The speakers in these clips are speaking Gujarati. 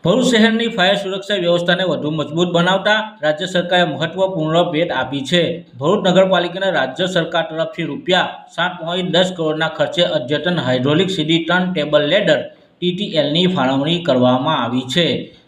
ભરૂચ શહેરની ફાયર સુરક્ષા વ્યવસ્થાને વધુ મજબૂત બનાવતા રાજ્ય સરકારે મહત્વપૂર્ણ ભેટ આપી છે। ભરૂચ નગરપાલિકાને રાજ્ય સરકાર તરફથી ₹7.10 કરોડના ખર્ચે અદ્યતન હાઇડ્રોલિક સીડી ટર્ન ટેબલ લેડર TTLની ફાળવણી કરવામાં આવી છે।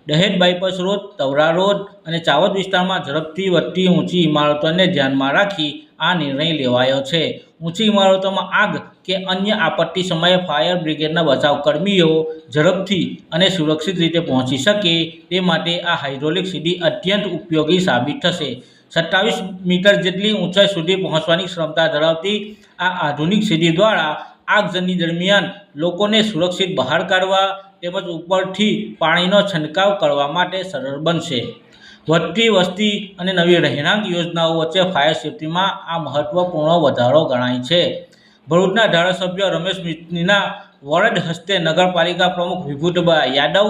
દહેજ બાયપાસ રોડ, તવરા રોડ અને ચાવદ વિસ્તારમાં ઝડપથી વધતી ઊંચી ઇમારતોને ધ્યાનમાં રાખી આ નિર્ણય લેવાયો છે। ઊંચી ઇમારતોમાં આગ કે અન્ય આપત્તિ સમયે ફાયર બ્રિગેડના બચાવકર્મીઓ ઝડપથી અને સુરક્ષિત રીતે પહોંચી શકે તે માટે આ હાઇડ્રોલિક સીડી અત્યંત ઉપયોગી સાબિત થશે। 27 મીટર જેટલી ઊંચાઈ સુધી પહોંચવાની ક્ષમતા ધરાવતી આ આધુનિક સીડી દ્વારા આગજની દરમિયાન લોકોને સુરક્ષિત બહાર કાઢવા તેમજ ઉપરથી પાણીનો છંટકાવ કરવા માટે સરળ બનશે। વધતી વસ્તી અને નવી રહેણાંક યોજનાઓ વચ્ચે ફાયર સેફ્ટીમાં આ મહત્વપૂર્ણ વધારો ગણાય છે। ભરૂચના ધારાસભ્ય રમેશ મિસ્ત્રીના વરદ હસ્તે નગરપાલિકા પ્રમુખ Vibhutba Yadav,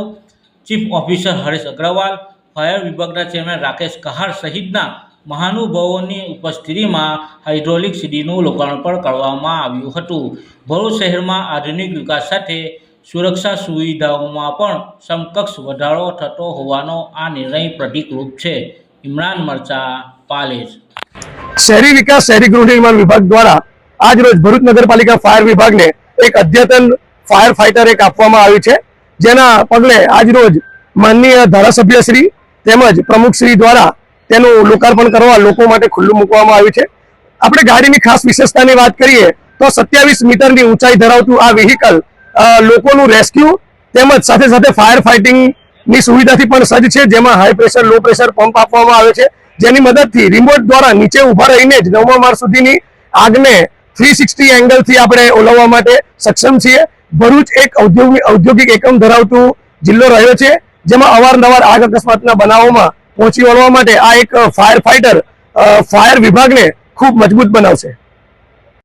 chief officer Haresh Agrawal, fire વિભાગના ચેરમેન રાકેશ કહાર સહિતના મહાનુભાવોની ઉપસ્થિતિમાં હાઇડ્રોલિક સીડીનું લોકાર્પણ કરવામાં આવ્યું હતું। ભરૂચ શહેરમાં આધુનિક વિકાસ સાથે સુરક્ષા સુવિધાઓમાં પણ સમકક્ષ વધારો થતો હોવાનો આ નિર્ણય પ્રતિકરૂપ છે। ઇમરાન મરચા, પાલેજ। शहरी विकास शहरी गृह निर्माण विभाग द्वारा आज रोज भरूच नगरपालिका फायर विभाग ने एक अद्यतन फायर फाइटर एक आपवामां आव्युं छे, जेना पगले आज रोज माननीय धारासभ्य श्री तेमज प्रमुख श्री द्वारा तेनुं लोकार्पण करवा लोको माटे खुल्लुं मूकवामां आव्युं छे। आपणे गाडीनी खास विशेषतानी वात करीए तो 27 मीटरनी ऊंचाई धरावतुं आ व्हीकल लोकोनुं रेस्क्यू तेमज साथे साथे फायर फाइटिंगनी सुविधाथी पण सज्ज छे, जेमां high pressure low pressure pump आपवामां आवे छे, जेनी मददथी रिमोट द्वारा नीचे उभा रहीने ज 9मा माળ सुधीनी આગને 360 એંગલથી આપણે ઓલવવા માટે સક્ષમ છીએ। ભરૂચ એક ઔદ્યોગિક એકમ ધરાવતું જિલ્લો રહ્યો છે, જેમાં અવારનવાર આગ અકસ્માતના બનાવોમાં પહોંચી વળવા માટે આ એક ફાયર ફાઇટર ફાયર વિભાગને ખૂબ મજબૂત બનાવશે।